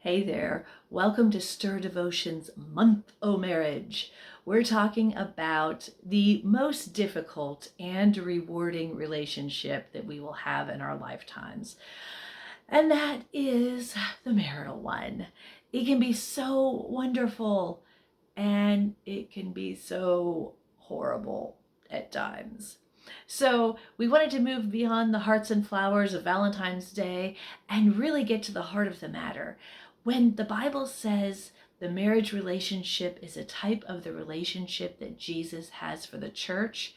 Hey there, welcome to Stir Devotion's Month O' Marriage. We're talking about the most difficult and rewarding relationship that we will have in our lifetimes, and that is the marital one. It can be so wonderful and it can be so horrible at times. So, we wanted to move beyond the hearts and flowers of Valentine's Day and really get to the heart of the matter. When the Bible says the marriage relationship is a type of the relationship that Jesus has for the church,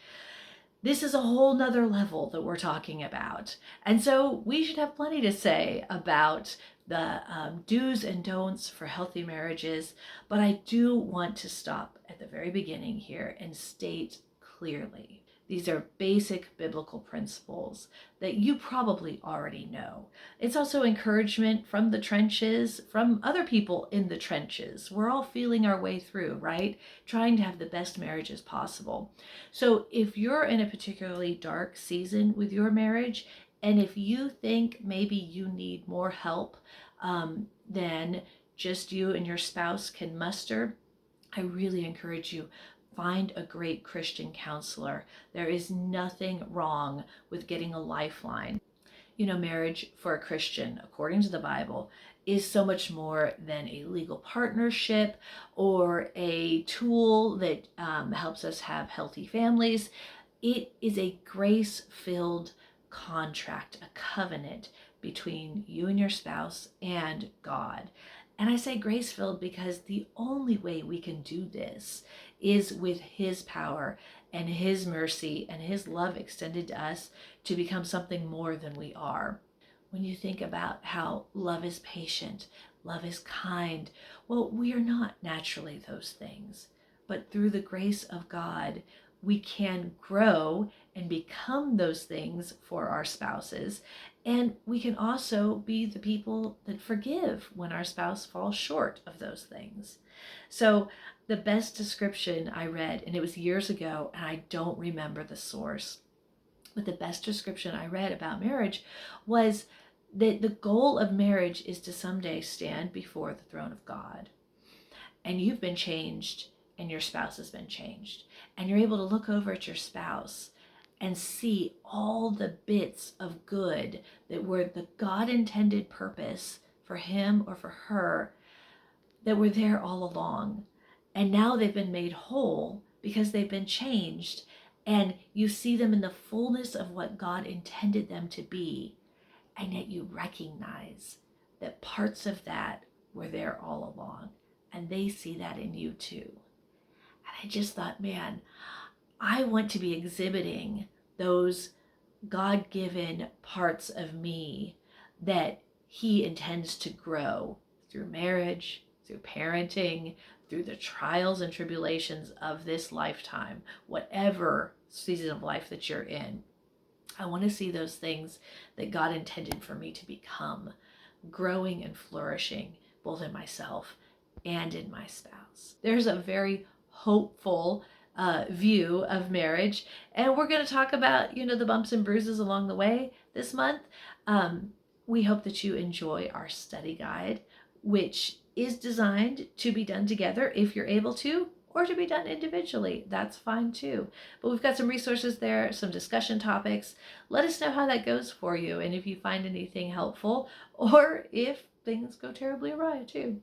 this is a whole nother level that we're talking about. And so we should have plenty to say about the do's and don'ts for healthy marriages. But I do want to stop at the very beginning here and state clearly. These are basic biblical principles that you probably already know. It's also encouragement from the trenches, from other people in the trenches. We're all feeling our way through, right? Trying to have the best marriages possible. So if you're in a particularly dark season with your marriage, and if you think maybe you need more help than just you and your spouse can muster, I really encourage you, find a great Christian counselor. There is nothing wrong with getting a lifeline. You know, marriage for a Christian, according to the Bible, is so much more than a legal partnership or a tool that helps us have healthy families. It is a grace-filled contract, a covenant between you and your spouse and God. And I say grace-filled because the only way we can do this is with His power and His mercy and His love extended to us to become something more than we are. When you think about how love is patient, love is kind, well, we are not naturally those things. But through the grace of God, we can grow and become those things for our spouses. And we can also be the people that forgive when our spouse falls short of those things. So the best description I read, and it was years ago, and I don't remember the source, but the best description I read about marriage was that the goal of marriage is to someday stand before the throne of God. And you've been changed, and your spouse has been changed. And you're able to look over at your spouse and see all the bits of good that were the God intended purpose for him or for her that were there all along. And now they've been made whole because they've been changed. And you see them in the fullness of what God intended them to be. And yet you recognize that parts of that were there all along. And they see that in you too. And I just thought, man, I want to be exhibiting those God-given parts of me that He intends to grow through marriage, through parenting, through the trials and tribulations of this lifetime, whatever season of life that you're in. I want to see those things that God intended for me to become, growing and flourishing both in myself and in my spouse. There's a very hopeful view of marriage, and we're going to talk about, the bumps and bruises along the way this month. We hope that you enjoy our study guide, which is designed to be done together if you're able to, or to be done individually. That's fine too. But we've got some resources there, some discussion topics. Let us know how that goes for you, and if you find anything helpful, or if things go terribly awry too.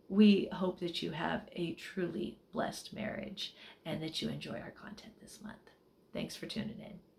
We hope that you have a truly blessed marriage and that you enjoy our content this month. Thanks for tuning in.